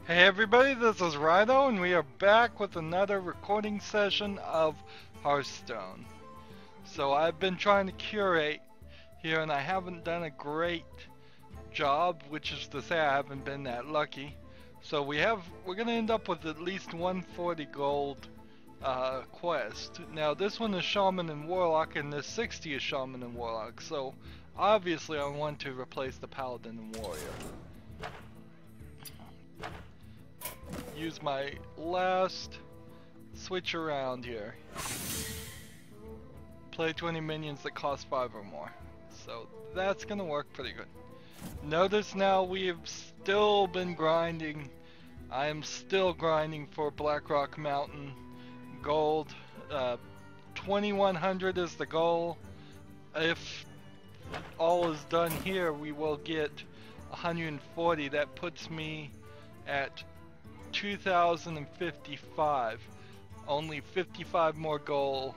Hey everybody, this is Rydo, and we are back with another recording session of Hearthstone. So I've been trying to curate here, and I haven't done a great job, which is to say I haven't been that lucky. So we're gonna end up with at least 140 gold quest. Now this one is Shaman and Warlock, and this 60 is Shaman and Warlock. So obviously I want to replace the Paladin and Warrior. Use my last switch around here. Play 20 minions that cost 5 or more. So that's gonna work pretty good. Notice now we have still been grinding. I am still grinding for Blackrock Mountain gold. 2100 is the goal. If all is done here, we will get 140. That puts me at 2055. Only 55 more gold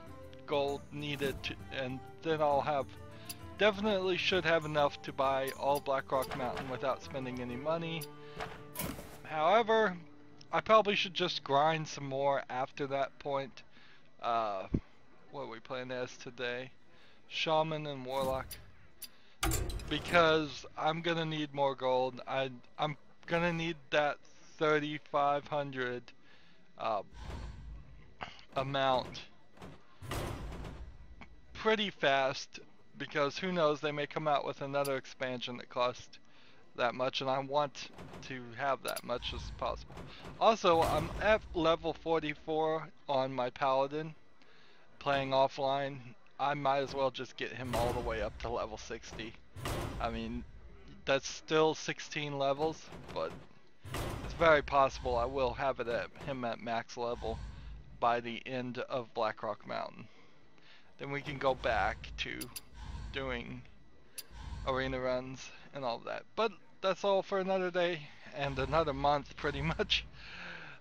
needed and then I'll have definitely should have enough to buy all Blackrock Mountain without spending any money. However, I probably should just grind some more after that point. What are we playing as today? Shaman and Warlock, because I'm gonna need more gold. I'm gonna need that 3,500 amount pretty fast, because who knows, they may come out with another expansion that costs that much, and I want to have that much as possible. Also, I'm at level 44 on my Paladin playing offline. I might as well just get him all the way up to level 60. I mean, that's still 16 levels, but it's very possible I will have him at max level by the end of Blackrock Mountain. Then we can go back to doing arena runs and all that. But that's all for another day and another month pretty much.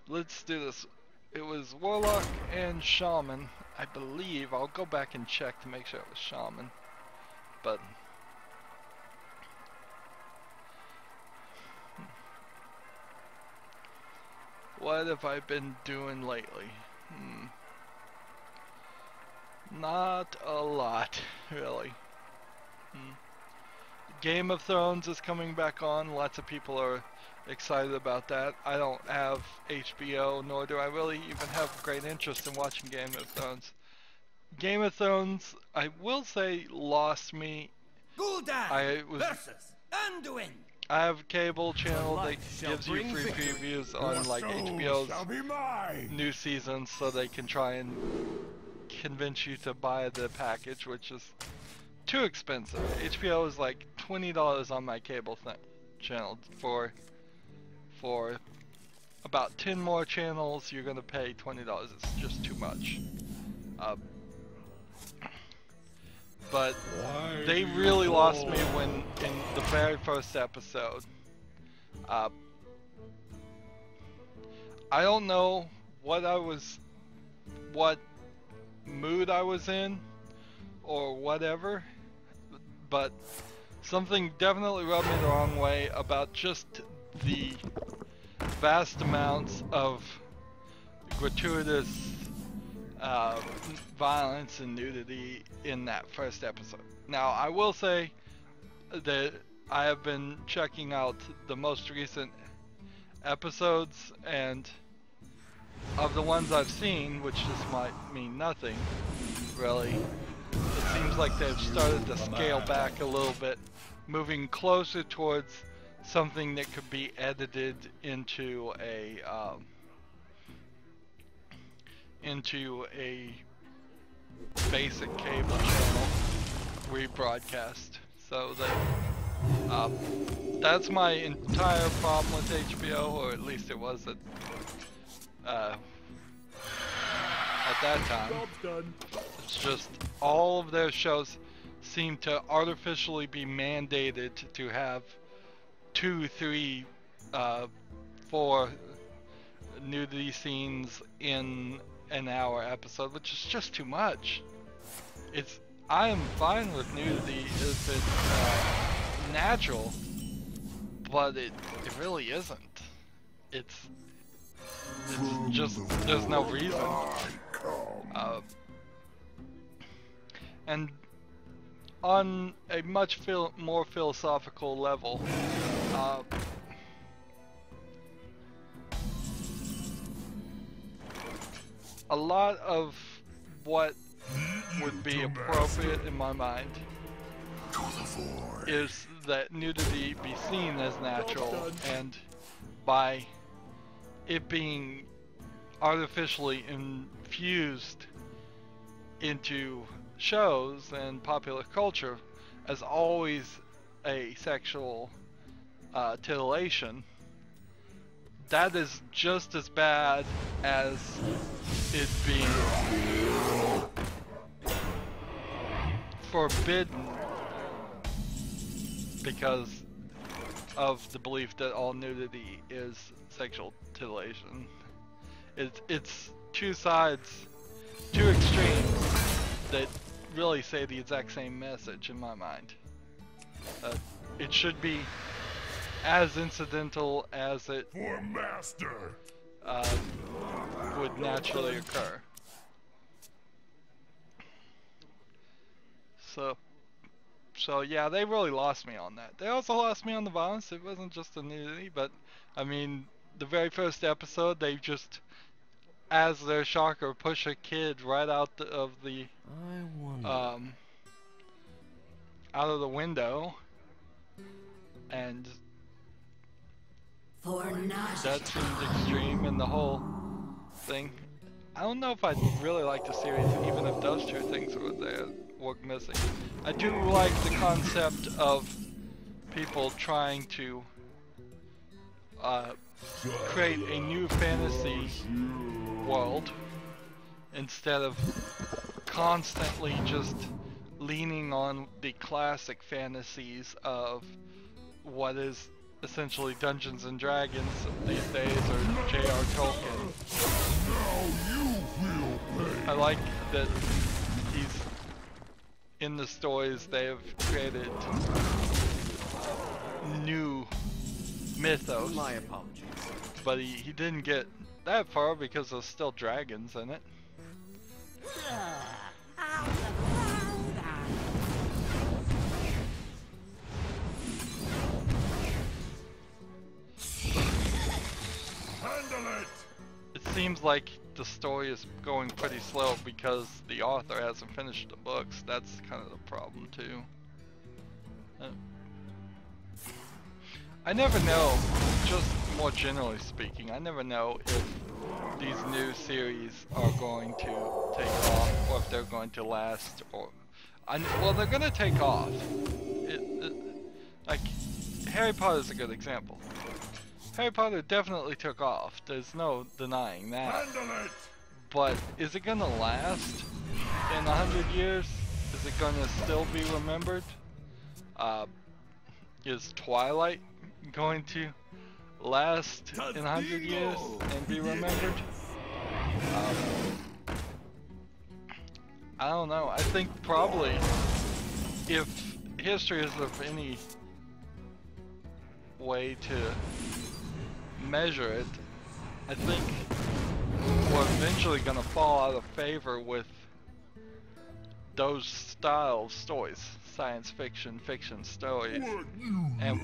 Let's do this. It was Warlock and Shaman, I believe. I'll go back and check to make sure it was Shaman. But what have I been doing lately? Not a lot, really. Game of Thrones is coming back on. Lots of people are excited about that. I don't have HBO, nor do I really even have great interest in watching Game of Thrones. Game of Thrones, I will say, lost me. I have a cable channel that gives you free previews on like HBO's new seasons, so they can try and convince you to buy the package, which is too expensive. HBO is like $20 on my cable channel for about 10 more channels. You're gonna pay $20. It's just too much. But they really lost me when in the very first episode. I don't know what mood I was in or whatever, but something definitely rubbed me the wrong way about just the vast amounts of gratuitous violence and nudity in that first episode. Now, I will say that I have been checking out the most recent episodes, and of the ones I've seen, which just might mean nothing, really, it seems like they've started to scale back a little bit, moving closer towards something that could be edited into a basic cable channel rebroadcast. So that's my entire problem with HBO, or at least it was at that time. It's just all of their shows seem to artificially be mandated to have 2, 3, 4 nudity scenes in an hour episode, which is just too much. I am fine with nudity if it's natural, but it really isn't. it's just, there's no reason. And on a much more philosophical level, a lot of what would be appropriate in my mind is that nudity be seen as natural, and by it being artificially infused into shows and popular culture as always a sexual titillation, that is just as bad as it being forbidden because of the belief that all nudity is sexual titillation. It's two sides, two extremes that really say the exact same message in my mind. It should be as incidental as it would naturally occur. So yeah, they really lost me on that. They also lost me on the violence. It wasn't just the nudity, but I mean, the very first episode, they just, as their shocker, push a kid right out of the out of the window, and that seemed extreme in the whole thing. I don't know if I'd really like the series, even if those two things were there, were missing. I do like the concept of people trying to create a new fantasy world instead of constantly just leaning on the classic fantasies of what is essentially Dungeons and Dragons these days, or J.R. Tolkien. I like that he's, in the stories they have created new mythos. My apologies. But he didn't get that far because there's still dragons in it. It seems like the story is going pretty slow because the author hasn't finished the books. That's kind of the problem too. I never know, just more generally speaking, I never know if these new series are going to take off or if they're going to last, or well, they're going to take off. Like Harry Potter is a good example. Harry Potter definitely took off. There's no denying that. But is it gonna last in 100 years? Is it gonna still be remembered? Is Twilight going to last in 100 years and be remembered? I don't know. I think probably if history is of any way to measure it, I think we're eventually gonna fall out of favor with those style stories, science fiction, fiction stories, and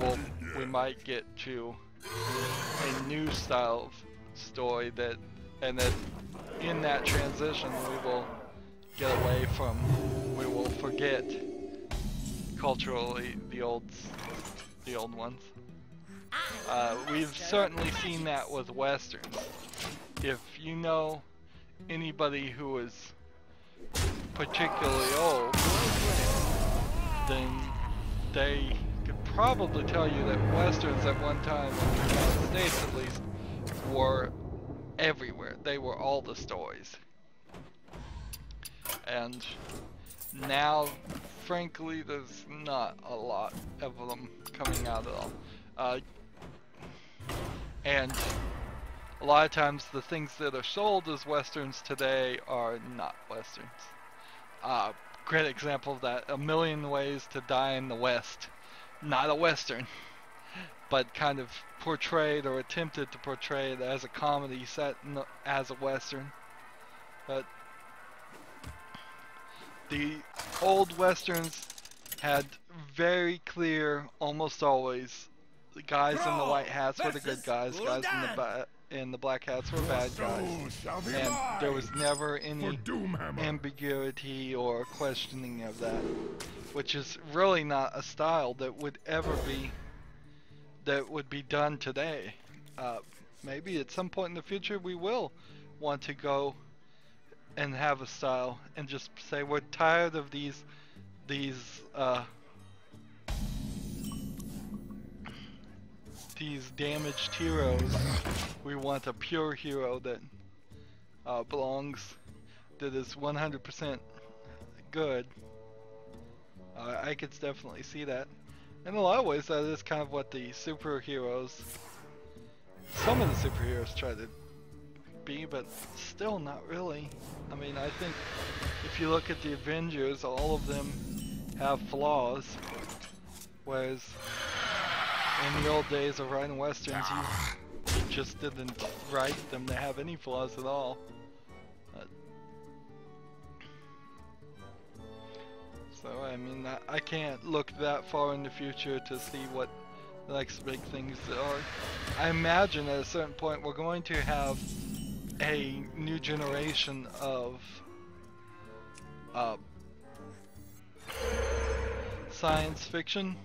we might get to a new style of story and that in that transition we will get away from, we will forget culturally the old ones. We've certainly seen that with Westerns. If you know anybody who is particularly old, then they could probably tell you that Westerns at one time, in the United States at least, were everywhere. They were all the stories. And now, frankly, there's not a lot of them coming out at all. And a lot of times the things that are sold as Westerns today are not Westerns. Great example of that, A Million Ways to Die in the West. Not a Western. but kind of portrayed or attempted to portray it as a comedy set as a Western. But the old Westerns had very clear, almost always, the guys in the white hats were the good guys, guys in the black hats were bad guys, and there was never any ambiguity or questioning of that, which is really not a style that would ever be done today. Maybe at some point in the future we will want to go and have a style and just say we're tired of these damaged heroes. We want a pure hero that that is 100% good. I could definitely see that. In a lot of ways, that is kind of what the superheroes, some of the superheroes try to be, but still not really. I mean, I think if you look at the Avengers, all of them have flaws, whereas in the old days of writing westerns, you just didn't write them to have any flaws at all. So I mean, I can't look that far in the future to see what the next big things are. I imagine at a certain point we're going to have a new generation of science fiction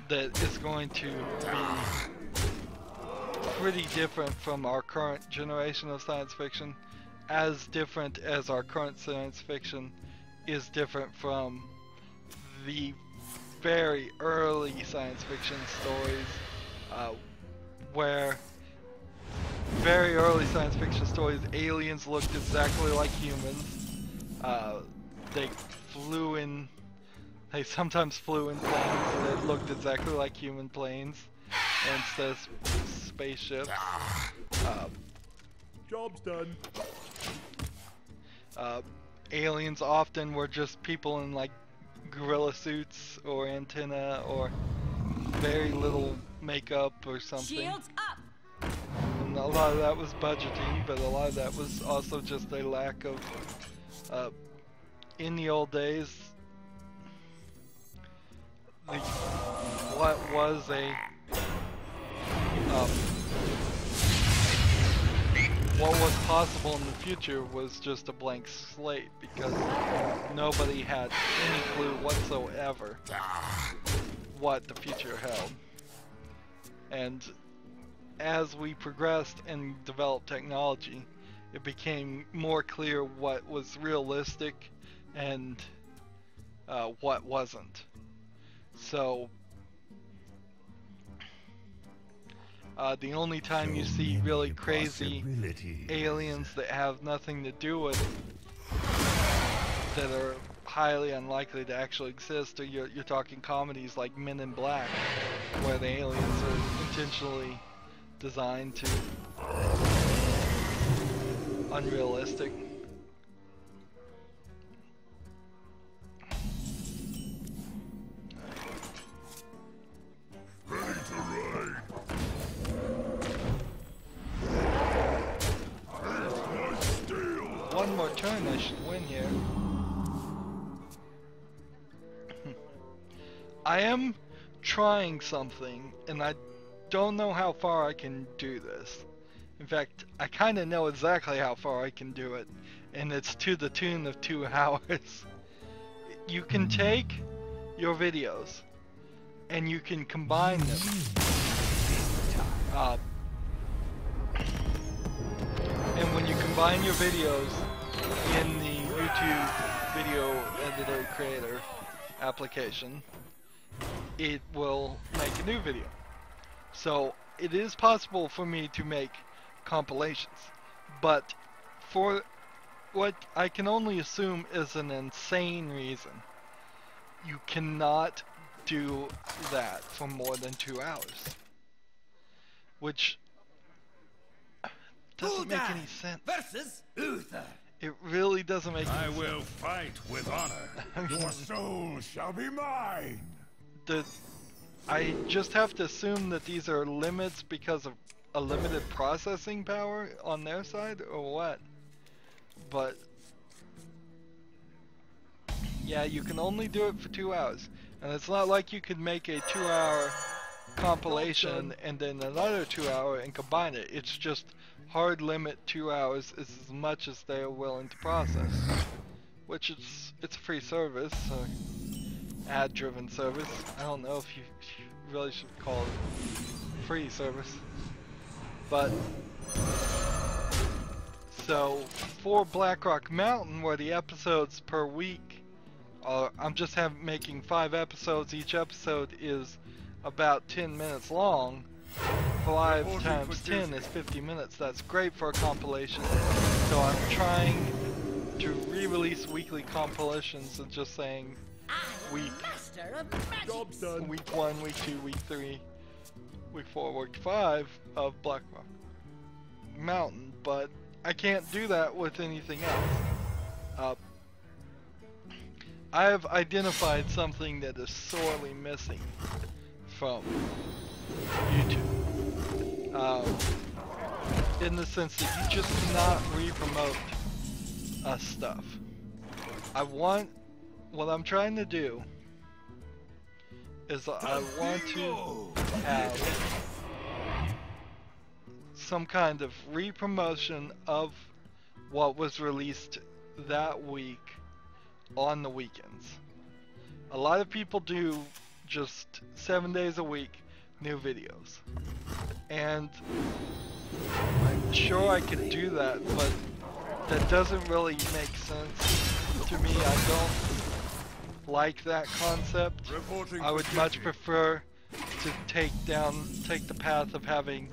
that is going to be pretty different from our current generation of science fiction, as different as our current science fiction is different from the very early science fiction stories, where very early science fiction stories, aliens looked exactly like humans. They sometimes flew in planes that looked exactly like human planes instead of spaceships. Job's done. Aliens often were just people in like gorilla suits or antenna or very little makeup or something. Shields up. And a lot of that was budgeting, but a lot of that was also just a lack of, in the old days, what was what was possible in the future was just a blank slate, because nobody had any clue whatsoever what the future held. And as we progressed and developed technology, it became more clear what was realistic and what wasn't. So the only time you see really crazy aliens that have nothing to do with, that are highly unlikely to actually exist, or you're talking comedies like Men in Black, where the aliens are intentionally designed to unrealistic. Ready to ride. One more turn, I should win here. I am trying something, and I don't know how far I can do this. In fact, I kind of know exactly how far I can do it, and it's to the tune of 2 hours. You can take your videos, and you can combine them. And when you combine your videos in the YouTube Video Editor Creator application, it will make a new video. So it is possible for me to make compilations, but for what I can only assume is an insane reason, you cannot do that for more than 2 hours, which doesn't make any sense. Versus Uther. It really doesn't make any sense. I will fight with honor. Your soul shall be mine. I just have to assume that these are limits because of a limited processing power on their side, or what? But yeah, you can only do it for 2 hours, and it's not like you could make a 2-hour compilation and then another 2-hour and combine it. It's just hard limit 2 hours is as much as they are willing to process, which it's a free service, ad-driven service. I don't know if you really should call it free service, but so for Blackrock Mountain, where the episodes per week are, I'm just making 5 episodes. Each episode is about 10 minutes long. 5 times 10 is 50 minutes. That's great for a compilation. So I'm trying to re-release weekly compilations and just saying week 1, week 2, week 3, week 4, week 5 of Blackrock Mountain, but I can't do that with anything else. I have identified something that is sorely missing from YouTube. In the sense that you just cannot re-promote stuff. What I'm trying to do is I want to have some kind of re-promotion of what was released that week on the weekends. A lot of people do just 7 days a week new videos, and I'm sure I could do that, but that doesn't really make sense to me. I don't like that concept. I would much prefer to take the path of having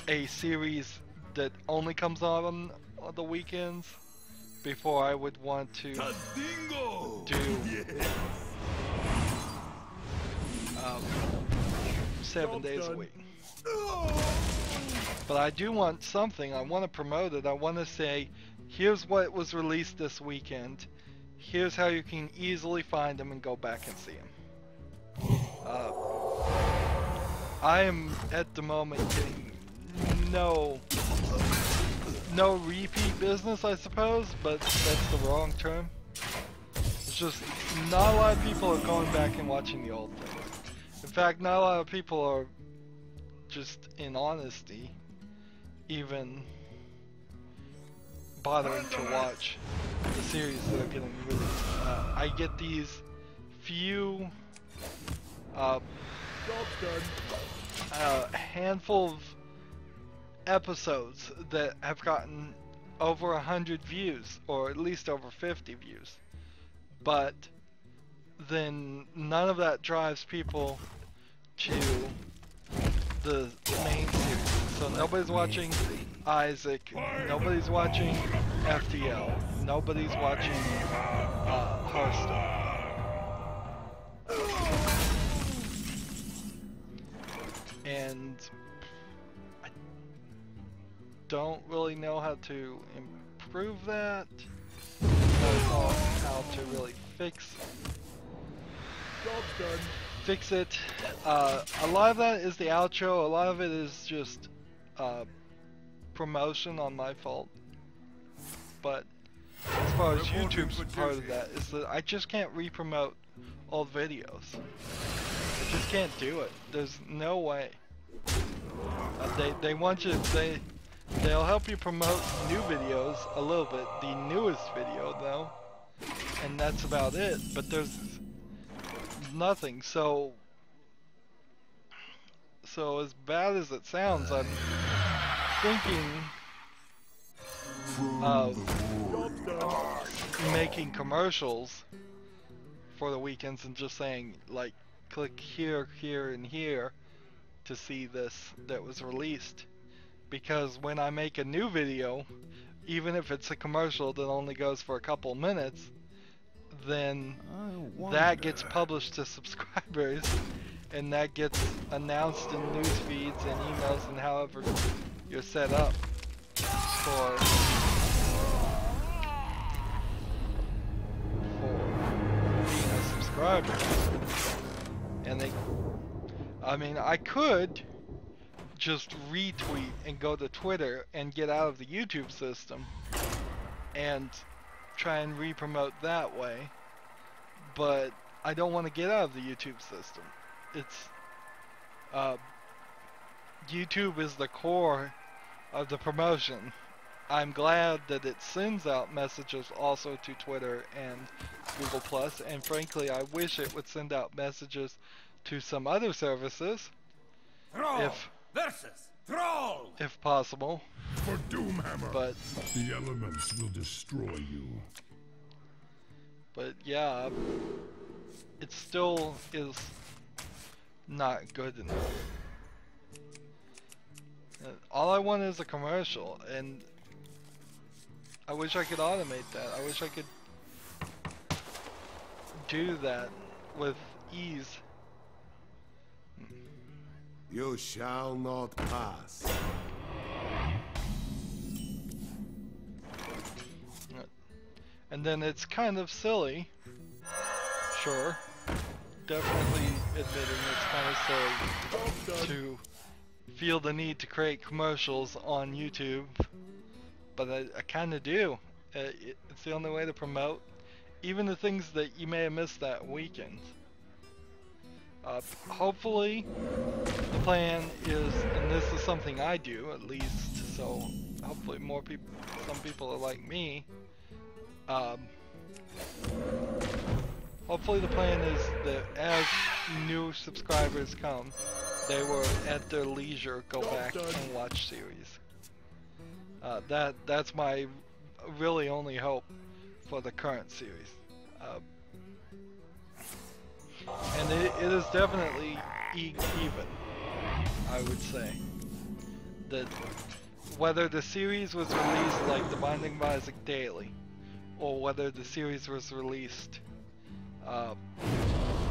a series that only comes out on the weekends before I would want to do 7 days a week. But I do want something. I want to promote it. I want to say, here's what was released this weekend. Here's how you can easily find them and go back and see them. I am at the moment getting no repeat business, I suppose, but that's the wrong term. It's just not a lot of people are going back and watching the old things. In fact, not a lot of people are, just in honesty, even bothering to watch the series that are getting released. I get these few handful of episodes that have gotten over 100 views, or at least over 50 views, but then none of that drives people to the main series. So nobody's watching Isaac, nobody's watching FDL, nobody's watching Hearthstone. And I don't really know how to improve that. I don't know how to really fix it. A lot of that is the outro. A lot of it is just promotion on my fault. But as far as YouTube's part of that is that I just can't re-promote old videos. I just can't do it. There's no way. They want you. They'll help you promote new videos a little bit. The newest video though, and that's about it. But there's nothing. So as bad as it sounds, I'm thinking of making commercials for the weekends and just saying, like, click here, here, and here to see this that was released. Because when I make a new video, even if it's a commercial that only goes for a couple minutes, then that gets published to subscribers, and that gets announced in news feeds and emails and however you're set up for being a subscriber. And I mean, I could just retweet and go to Twitter and get out of the YouTube system and try and re-promote that way, but I don't want to get out of the YouTube system. It's YouTube is the core of the promotion. I'm glad that it sends out messages also to Twitter and Google Plus, and frankly I wish it would send out messages to some other services if possible. For Doomhammer. But The elements will destroy you. But yeah, it still is not good enough. All I want is a commercial, and I wish I could automate that. I wish I could do that with ease. You shall not pass. And then it's kind of silly, sure, definitely admitting it's kind of silly to feel the need to create commercials on YouTube, but I kind of do. It's the only way to promote even the things that you may have missed that weekend. Hopefully the plan is, and this is something I do at least, so hopefully more people, some people are like me. Hopefully the plan is that as new subscribers come, they will at their leisure go back and watch series. That's my really only hope for the current series. And it is definitely even, I would say. That whether the series was released like The Binding of Isaac Daily, or whether the series was released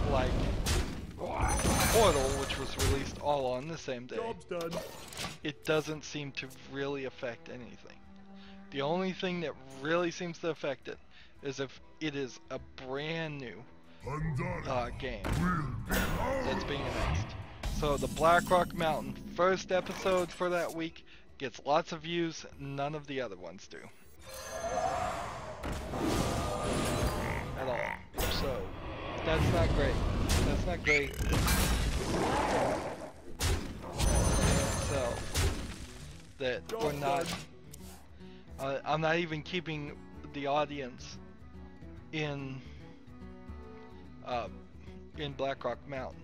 like Portal, which was released all on the same day, Job's done. it doesn't seem to really affect anything. The only thing that really seems to affect it is if it is a brand new game that's being announced. So the Blackrock Mountain first episode for that week gets lots of views, none of the other ones do. At all. So that's not great. That's not great. So that we're not. I'm not even keeping the audience in Blackrock Mountain.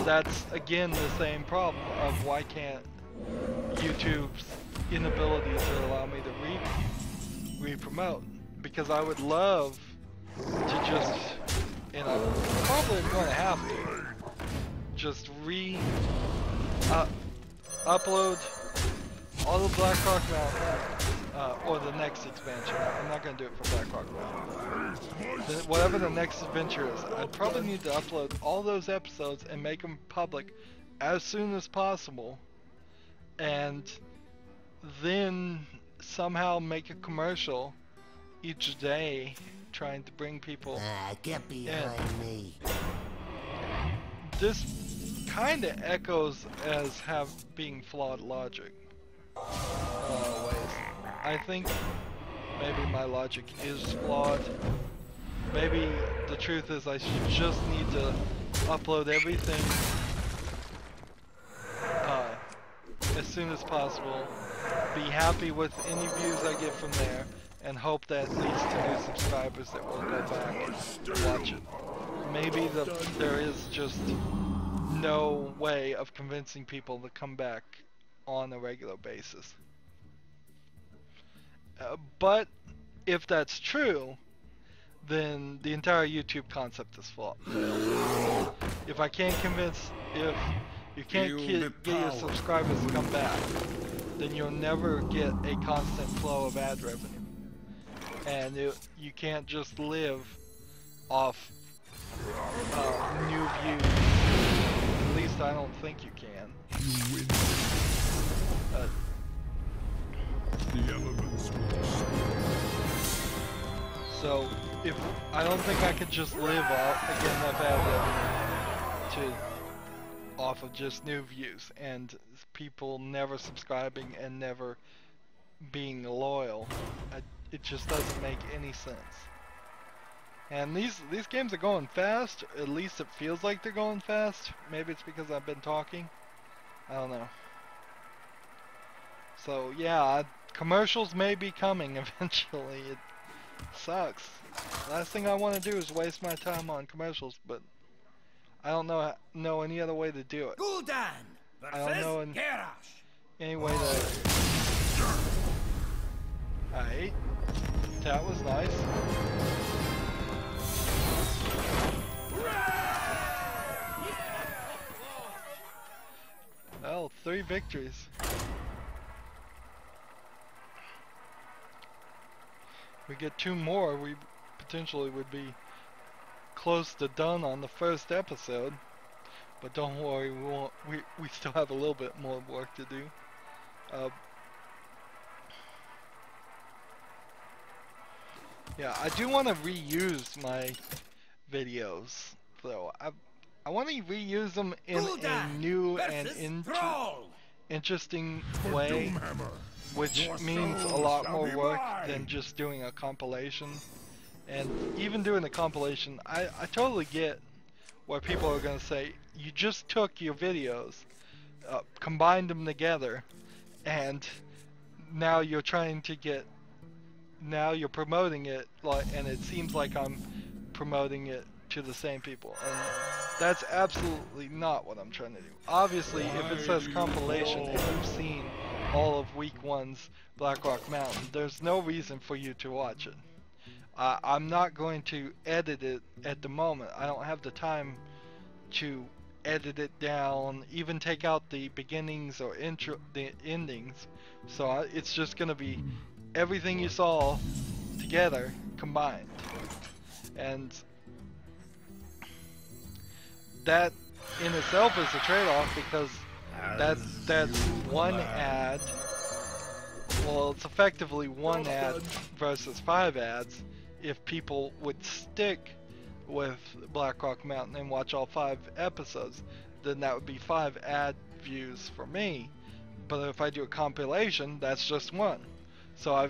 That's again the same problem of why can't YouTube's inability to allow me to re-promote, because I would love to just, and I'm probably going to have to, just upload all the Blackrock Mountain, or the next expansion. I'm not going to do it for Blackrock Mountain. Whatever the next adventure is, I'd probably need to upload all those episodes and make them public as soon as possible, and then somehow make a commercial each day trying to bring people Get behind me. This kind of echoes as being flawed logic in a lot of ways. I think maybe my logic is flawed. Maybe the truth is I just need to upload everything as soon as possible, be happy with any views I get from there, and hope that leads to new subscribers that will go back and watch it. Maybe there is just no way of convincing people to come back on a regular basis. But if that's true, then the entire YouTube concept is failed. If I can't convince, if you can't get your subscribers to come back, then you'll never get a constant flow of ad revenue. And you can't just live off new views. At least I don't think you can. You win. The elements will destroy. So I don't think I could just live off again enough ad revenue off of just new views and people never subscribing and never being loyal. It just doesn't make any sense. And these games are going fast. At least it feels like they're going fast. Maybe it's because I've been talking. I don't know. So yeah, commercials may be coming eventually. It sucks. Last thing I want to do is waste my time on commercials, but I don't know any other way to do it. I don't know any way to. Alright, that was nice. Well, 3 victories. We get 2 more, we potentially would be close to done on the first episode. But don't worry, we still have a little bit more work to do. Yeah, I do want to reuse my videos, though. I want to reuse them in a new and interesting way, which means a lot more work than just doing a compilation. And even doing a compilation, I totally get where people are going to say, you just took your videos, combined them together, and now you're trying to get, now you're promoting it, and it seems like I'm promoting it to the same people. And that's absolutely not what I'm trying to do. Obviously, if it says compilation and you've seen all of week 1's Blackrock Mountain, there's no reason for you to watch it. I'm not going to edit it at the moment. I don't have the time to edit it down, even take out the beginnings or the endings. So it's just going to be everything you saw together combined. And that in itself is a trade-off, because that's one ad. Well, it's effectively one ad versus 5 ads. If people would stick with Blackrock Mountain and watch all 5 episodes, then that would be 5 ad views for me. But if I do a compilation, that's just 1. So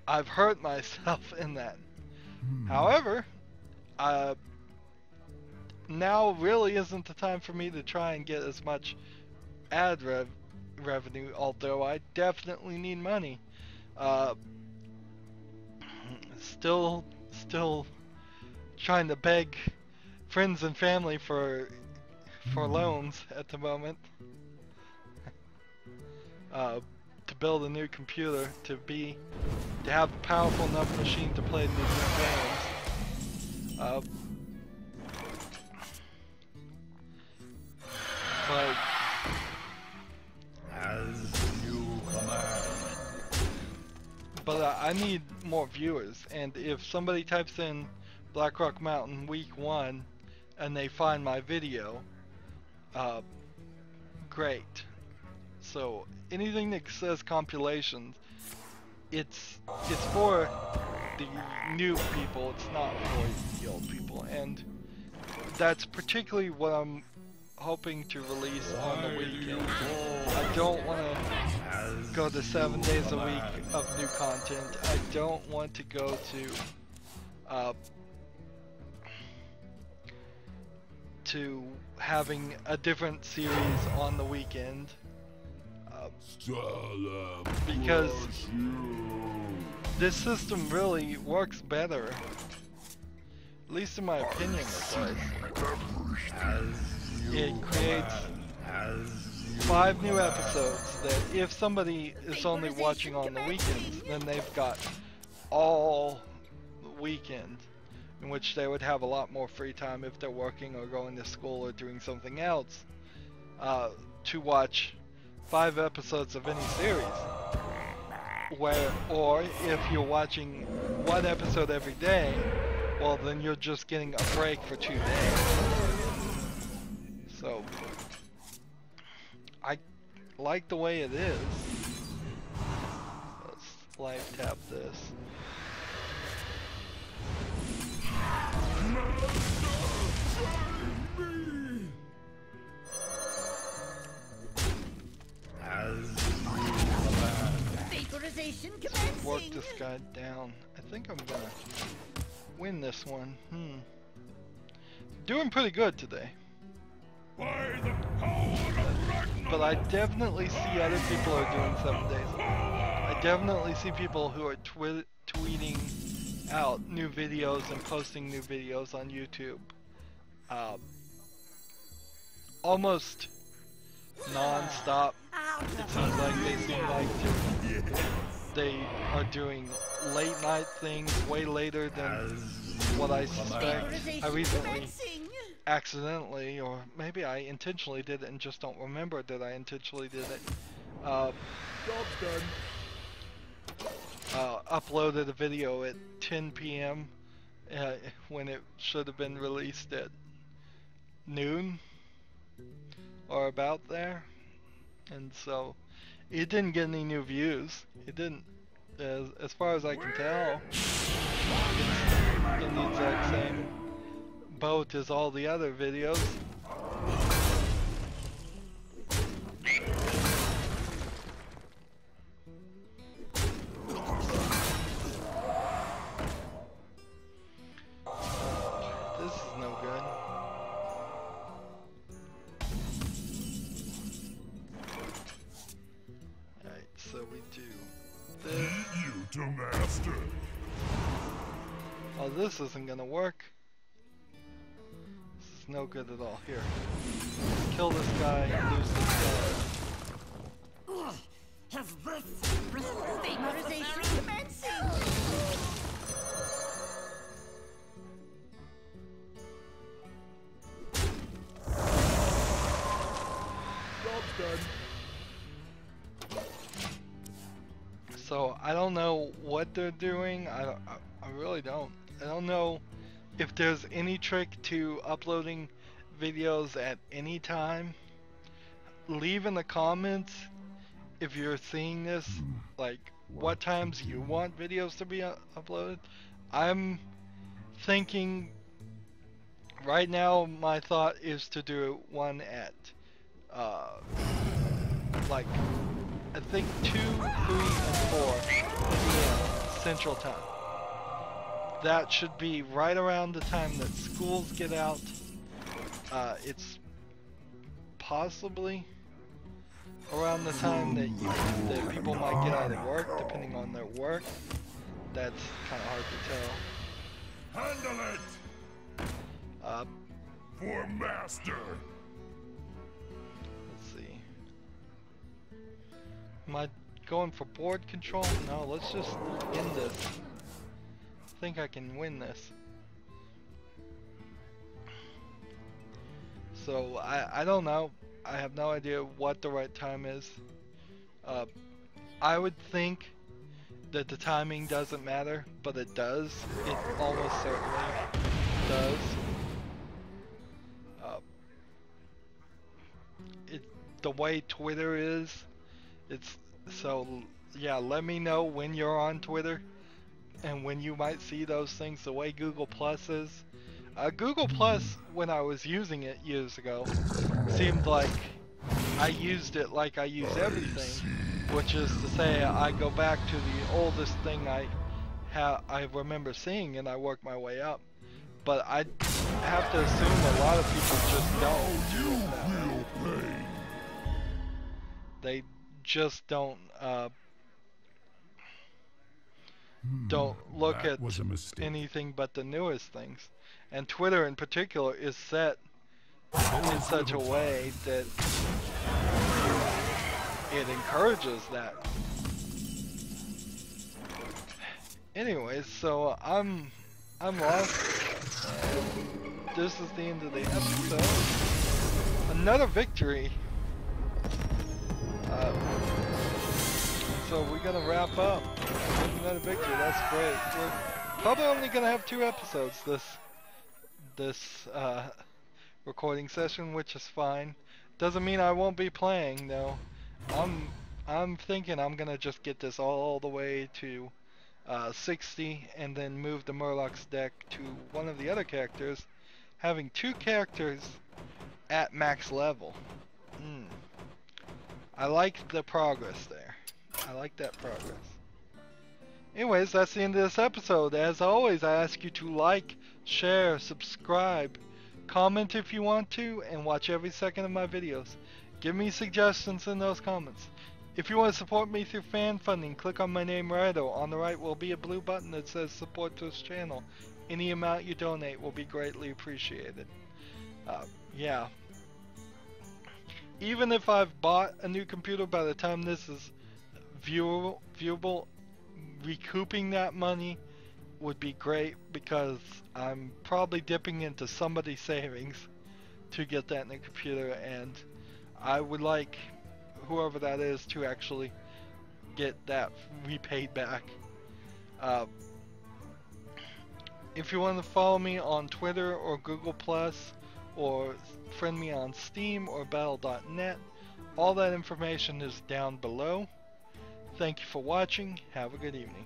I've hurt myself in that. However, now really isn't the time for me to try and get as much ad revenue, although I definitely need money. Still trying to beg friends and family for loans at the moment. To build a new computer, to have a powerful enough machine to play these new games. But as you command. But I need more viewers, and if somebody types in Blackrock Mountain week 1 and they find my video, great. So anything that says compilations, it's for the new people, it's not for the old people, and that's particularly what I'm hoping to release on the weekend. I don't want to go to 7 days a week of new content. I don't want to go to having a different series on the weekend, because this system really works better, at least in my opinion it does. It creates 5 new episodes that if somebody is only watching on the weekends, then they've got all weekend, in which they would have a lot more free time if they're working or going to school or doing something else, to watch 5 episodes of any series. Or if you're watching 1 episode every day, well then you're just getting a break for 2 days. So I like the way it is. Let's live tap this. Memorization work commencing. this guy down. I think I'm gonna win this one. Doing pretty good today. By the power of Ragnarok. But I definitely see other people are doing 7 days. I definitely see people who are tweeting out new videos and posting new videos on YouTube. Almost non-stop. It seems like they are doing late night things way later than what I suspect. I recently accidentally, or maybe I intentionally did it and just don't remember that I intentionally did it. Uploaded a video at 10 p.m. When it should have been released at noon or about there, and so it didn't get any new views. It didn't, as far as I can tell. It's in the exact same boat as all the other videos. This is no good. Alright, so we do this. You to master. Oh, this isn't gonna work. This is no good at all. Here. Kill this guy, lose this guy. Memorization commencing. Job's done. So I don't know what they're doing. I really don't. I don't know if there's any trick to uploading videos at any time. Leave in the comments if you're seeing this, like what times you want videos to be uploaded. I'm thinking right now, my thought is to do one at like I think 2, 3, and 4 p.m. Central Time. That should be right around the time that schools get out. It's possibly around the time that people might get out of work, depending on their work. That's kind of hard to tell. Handle it. For master. Let's see. Am I going for board control? No, let's just end this. I think I can win this. So I don't know. I have no idea what the right time is. I would think that the timing doesn't matter, but it does. It almost certainly does. The way Twitter is, it's so yeah. Let me know when you're on Twitter and when you might see those things. The way Google Plus is. Google Plus, when I was using it years ago, seemed like I used it like I use everything, which is to say I go back to the oldest thing I remember seeing and I work my way up. But I have to assume a lot of people just don't do it that way. They just don't look at anything but the newest things. And Twitter in particular is set in such a way that it encourages that. Anyways, so I'm lost. This is the end of the episode. Another victory. So we're gonna wrap up with another victory. That's great. We're probably only gonna have 2 episodes this recording session, which is fine. Doesn't mean I won't be playing though. I'm thinking I'm gonna just get this all the way to 60 and then move the Murloc's deck to one of the other characters, having 2 characters at max level. I like the progress there. I like that progress. Anyways, that's the end of this episode. As always, I ask you to like, share, subscribe, comment if you want to, and watch every second of my videos. Give me suggestions in those comments. If you want to support me through fan funding, click on my name Rydo. On the right will be a blue button that says support this channel. Any amount you donate will be greatly appreciated. Yeah. Even if I've bought a new computer by the time this is viewable, recouping that money would be great because I'm probably dipping into somebody's savings to get that new computer, and I would like whoever that is to actually get that repaid back. If you want to follow me on Twitter or Google Plus, or friend me on Steam or Battle.net, all that information is down below. Thank you for watching. Have a good evening.